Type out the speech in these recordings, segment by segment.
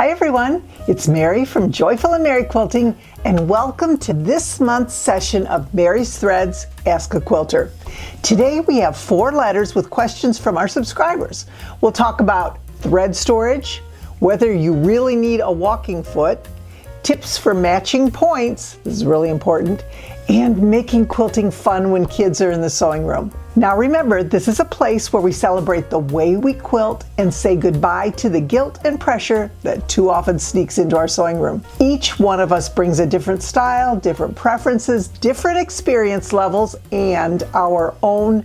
Hi everyone, it's Mary from Joyful and Mary Quilting, and welcome to this month's session of Mary's Threads Ask a Quilter. Today we have 4 letters with questions from our subscribers. We'll talk about thread storage, whether you really need a walking foot, tips for matching points, this is really important, and making quilting fun when kids are in the sewing room. Now remember, this is a place where we celebrate the way we quilt and say goodbye to the guilt and pressure that too often sneaks into our sewing room. Each one of us brings a different style, different preferences, different experience levels, and our own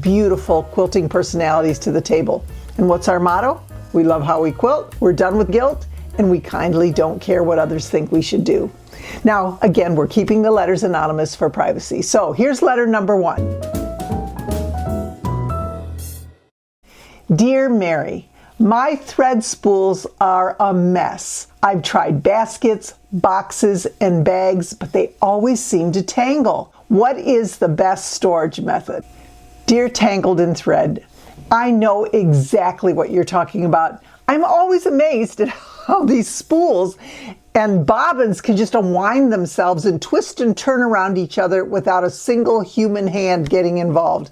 beautiful quilting personalities to the table. And what's our motto? We love how we quilt, we're done with guilt, and we kindly don't care what others think we should do. Now, again, we're keeping the letters anonymous for privacy. So here's letter number 1. Dear Mary, my thread spools are a mess. I've tried baskets, boxes, and bags, but they always seem to tangle. What is the best storage method? Dear Tangled in Thread, I know exactly what you're talking about. I'm always amazed at how these spools and bobbins can just unwind themselves and twist and turn around each other without a single human hand getting involved.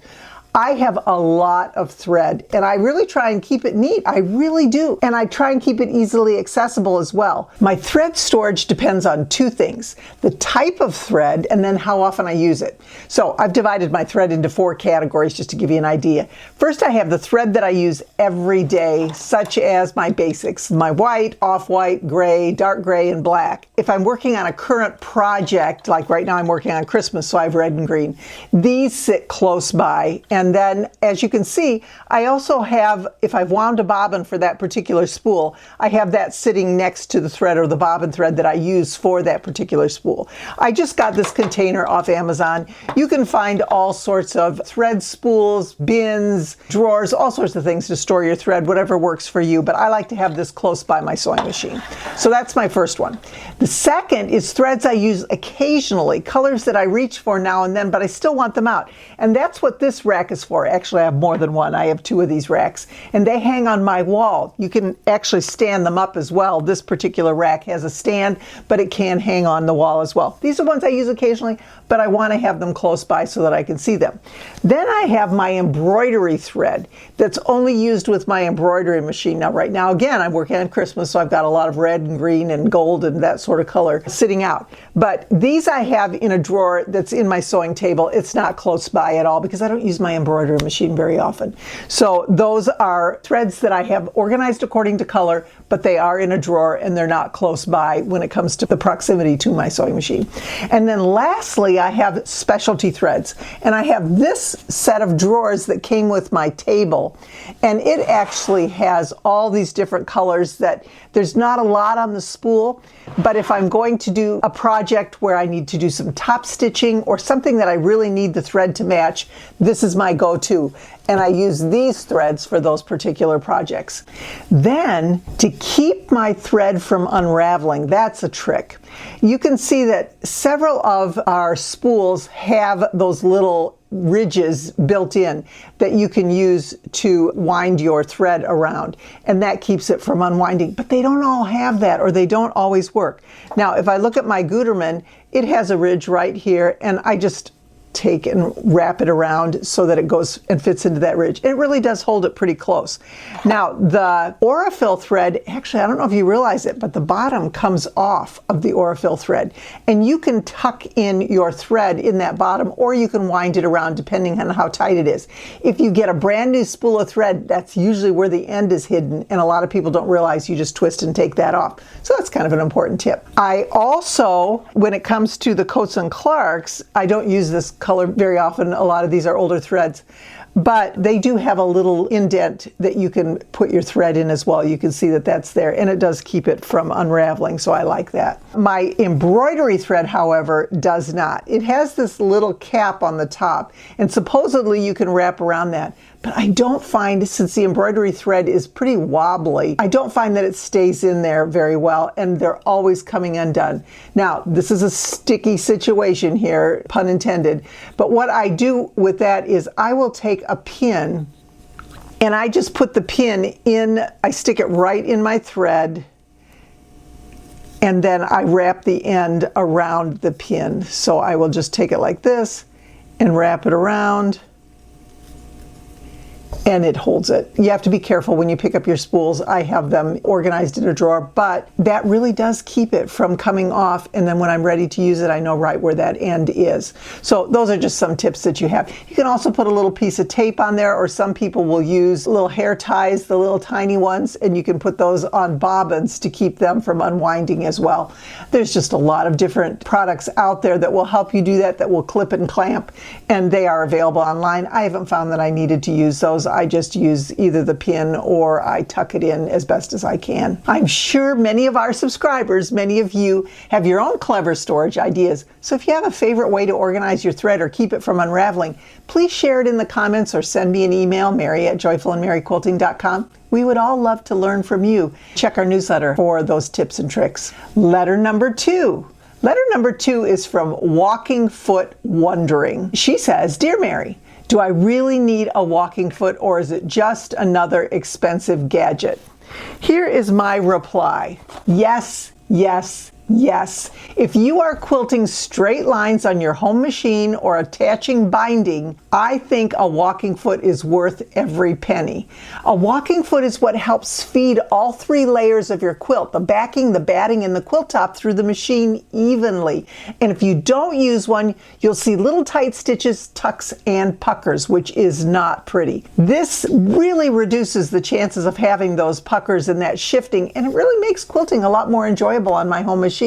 I have a lot of thread and I really try and keep it neat. I really do. And I try and keep it easily accessible as well. My thread storage depends on 2 things: the type of thread and then how often I use it. So I've divided my thread into 4 categories just to give you an idea. First, I have the thread that I use every day, such as my basics, my white, off-white, gray, dark gray, and black. If I'm working on a current project, like right now I'm working on Christmas, so I have red and green, these sit close by. And then, as you can see, I also have, if I've wound a bobbin for that particular spool, I have that sitting next to the thread or the bobbin thread that I use for that particular spool. I just got this container off Amazon. You can find all sorts of thread spools, bins, drawers, all sorts of things to store your thread, whatever works for you, but I like to have this close by my sewing machine. So that's my first one. The second is threads I use occasionally, colors that I reach for now and then, but I still want them out. And that's what this rack is for. Actually, I have more than one. I have 2 of these racks, and they hang on my wall. You can actually stand them up as well. This particular rack has a stand, but it can hang on the wall as well. These are ones I use occasionally, but I want to have them close by so that I can see them. Then I have my embroidery thread that's only used with my embroidery machine. Now, right now, again, I'm working on Christmas, so I've got a lot of red and green and gold and that sort of color sitting out. But these I have in a drawer that's in my sewing table. It's not close by at all because I don't use my embroidery machine very often. So those are threads that I have organized according to color, but they are in a drawer and they're not close by when it comes to the proximity to my sewing machine. And then lastly, I have specialty threads, and I have this set of drawers that came with my table, and it actually has all these different colors that there's not a lot on the spool, but if I'm going to do a project where I need to do some top stitching or something that I really need the thread to match, this is my go-to. And I use these threads for those particular projects. Then, to keep my thread from unraveling, that's a trick. You can see that several of our spools have those little ridges built in that you can use to wind your thread around, and that keeps it from unwinding. But they don't all have that, or they don't always work. Now, if I look at my Gutermann, it has a ridge right here, and I just take and wrap it around so that it goes and fits into that ridge. It really does hold it pretty close. Now, the Aurifil thread, actually, I don't know if you realize it, but the bottom comes off of the Aurifil thread, and you can tuck in your thread in that bottom, or you can wind it around depending on how tight it is. If you get a brand new spool of thread, that's usually where the end is hidden, and a lot of people don't realize you just twist and take that off. So that's kind of an important tip. I also, when it comes to the Coats and Clarks, I don't use this color very often. A lot of these are older threads, but they do have a little indent that you can put your thread in as well. You can see that that's there, and it does keep it from unraveling, so I like that. My embroidery thread, however, does not. It has this little cap on the top, and supposedly you can wrap around that. But I don't find, since the embroidery thread is pretty wobbly, I don't find that it stays in there very well, and they're always coming undone. Now, this is a sticky situation here, pun intended, but what I do with that is I will take a pin and I just put the pin in, I stick it right in my thread, and then I wrap the end around the pin. So I will just take it like this and wrap it around, and it holds it. You have to be careful when you pick up your spools. I have them organized in a drawer, but that really does keep it from coming off, and then when I'm ready to use it, I know right where that end is. So those are just some tips that you have. You can also put a little piece of tape on there, or some people will use little hair ties, the little tiny ones, and you can put those on bobbins to keep them from unwinding as well. There's just a lot of different products out there that will help you do that, that will clip and clamp, and they are available online. I haven't found that I needed to use those. I just use either the pin or I tuck it in as best as I can. I'm sure many of our subscribers, many of you, have your own clever storage ideas. So if you have a favorite way to organize your thread or keep it from unraveling, please share it in the comments or send me an email, mary@joyfulandmerryquilting.com. We would all love to learn from you. Check our newsletter for those tips and tricks. Letter number 2. Letter number 2 is from Walking Foot Wondering. She says, "Dear Mary, do I really need a walking foot, or is it just another expensive gadget?" Here is my reply. Yes, yes, yes. If you are quilting straight lines on your home machine or attaching binding, I think a walking foot is worth every penny. A walking foot is what helps feed all 3 layers of your quilt, the backing, the batting, and the quilt top, through the machine evenly. And if you don't use one, you'll see little tight stitches, tucks, and puckers, which is not pretty. This really reduces the chances of having those puckers and that shifting, and it really makes quilting a lot more enjoyable on my home machine.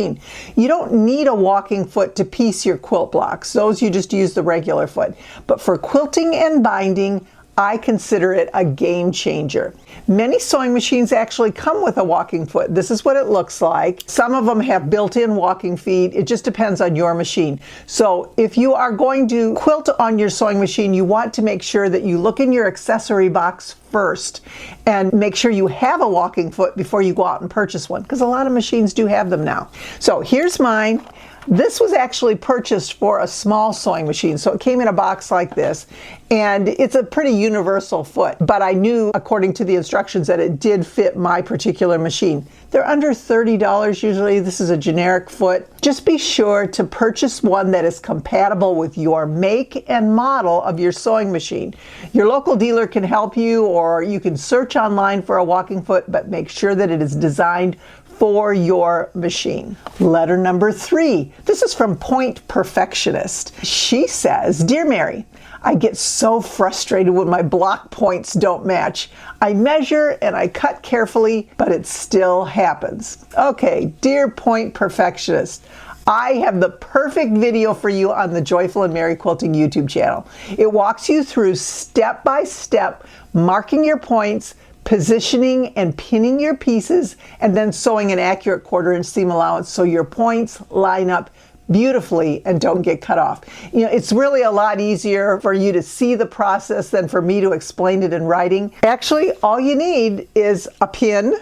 You don't need a walking foot to piece your quilt blocks. Those you just use the regular foot. But for quilting and binding, I consider it a game changer. Many sewing machines actually come with a walking foot. This is what it looks like. Some of them have built-in walking feet. It just depends on your machine. So if you are going to quilt on your sewing machine, you want to make sure that you look in your accessory box first and make sure you have a walking foot before you go out and purchase one, because a lot of machines do have them now. So here's mine. This was actually purchased for a small sewing machine, so it came in a box like this, and it's a pretty universal foot, but I knew according to the instructions that it did fit my particular machine. They're under $30 usually. This is a generic foot. Just be sure to purchase one that is compatible with your make and model of your sewing machine. Your local dealer can help you, or you can search online for a walking foot, but make sure that it is designed for your machine. Letter number 3. This is from Point Perfectionist. She says, "Dear Mary, I get so frustrated when my block points don't match. I measure and I cut carefully, but it still happens." Okay, dear Point Perfectionist, I have the perfect video for you on the Joyful and Merry Quilting YouTube channel. It walks you through step by step, marking your points, positioning and pinning your pieces, and then sewing an accurate 1/4" seam allowance so your points line up beautifully and don't get cut off. You know, it's really a lot easier for you to see the process than for me to explain it in writing. Actually, all you need is a pin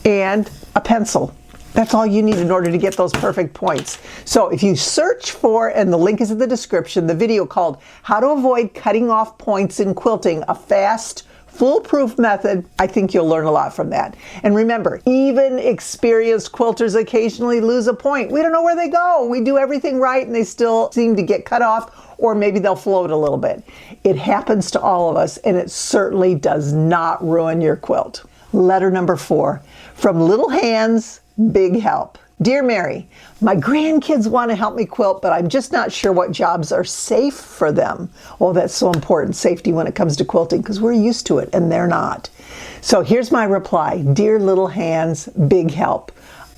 and a pencil. That's all you need in order to get those perfect points. So if you search for, and the link is in the description, the video called "How to Avoid Cutting Off Points in Quilting, a Fast, Foolproof Method," I think you'll learn a lot from that. And remember, even experienced quilters occasionally lose a point. We don't know where they go. We do everything right and they still seem to get cut off, or maybe they'll float a little bit. It happens to all of us, and it certainly does not ruin your quilt. Letter number 4, from Little Hands, Big Help. "Dear Mary, my grandkids want to help me quilt, but I'm just not sure what jobs are safe for them." Oh, that's so important, safety when it comes to quilting, because we're used to it and they're not. So here's my reply. Dear Little Hands, Big Help.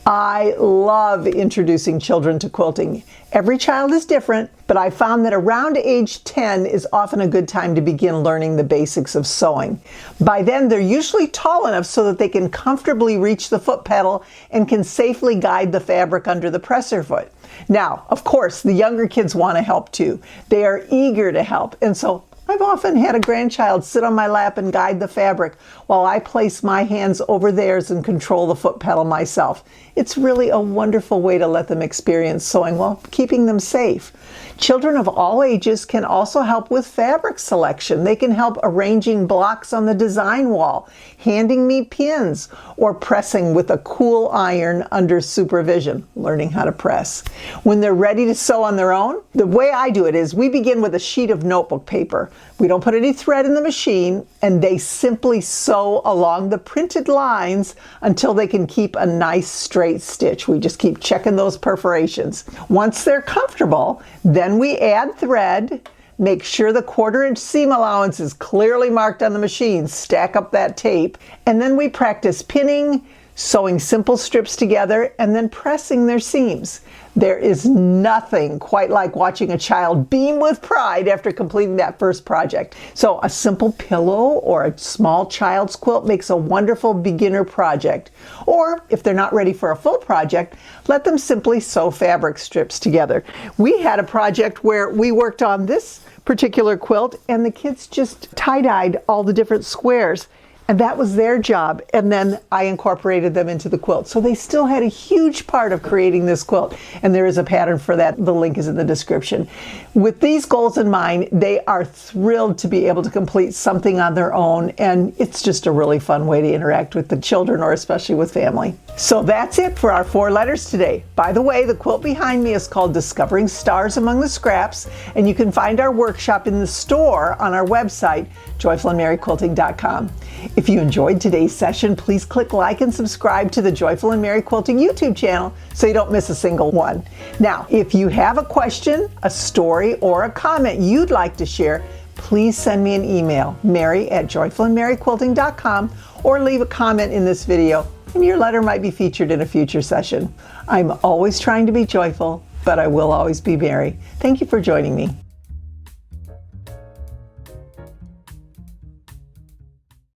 I love introducing children to quilting. Every child is different, but I found that around age 10 is often a good time to begin learning the basics of sewing. By then, they're usually tall enough so that they can comfortably reach the foot pedal and can safely guide the fabric under the presser foot. Now, of course, the younger kids want to help too. They are eager to help, and so I've often had a grandchild sit on my lap and guide the fabric while I place my hands over theirs and control the foot pedal myself. It's really a wonderful way to let them experience sewing while keeping them safe. Children of all ages can also help with fabric selection. They can help arranging blocks on the design wall, handing me pins, or pressing with a cool iron under supervision, learning how to press. When they're ready to sew on their own, the way I do it is we begin with a sheet of notebook paper. We don't put any thread in the machine, and they simply sew along the printed lines until they can keep a nice straight stitch. We just keep checking those perforations. Once they're comfortable, then we add thread, make sure the 1/4-inch seam allowance is clearly marked on the machine, stack up that tape, and then we practice pinning, sewing simple strips together, and then pressing their seams. There is nothing quite like watching a child beam with pride after completing that first project. So a simple pillow or a small child's quilt makes a wonderful beginner project. Or if they're not ready for a full project, let them simply sew fabric strips together. We had a project where we worked on this particular quilt and the kids just tie-dyed all the different squares. And that was their job. And then I incorporated them into the quilt. So they still had a huge part of creating this quilt. And there is a pattern for that. The link is in the description. With these goals in mind, they are thrilled to be able to complete something on their own. And it's just a really fun way to interact with the children, or especially with family. So that's it for our 4 letters today. By the way, the quilt behind me is called Discovering Stars Among the Scraps. And you can find our workshop in the store on our website, joyfulandmaryquilting.com. If you enjoyed today's session, please click like and subscribe to the Joyful and Mary Quilting YouTube channel so you don't miss a single one. Now, if you have a question, a story, or a comment you'd like to share, please send me an email, mary@joyfulandmaryquilting.com, or leave a comment in this video, and your letter might be featured in a future session. I'm always trying to be joyful, but I will always be Mary. Thank you for joining me.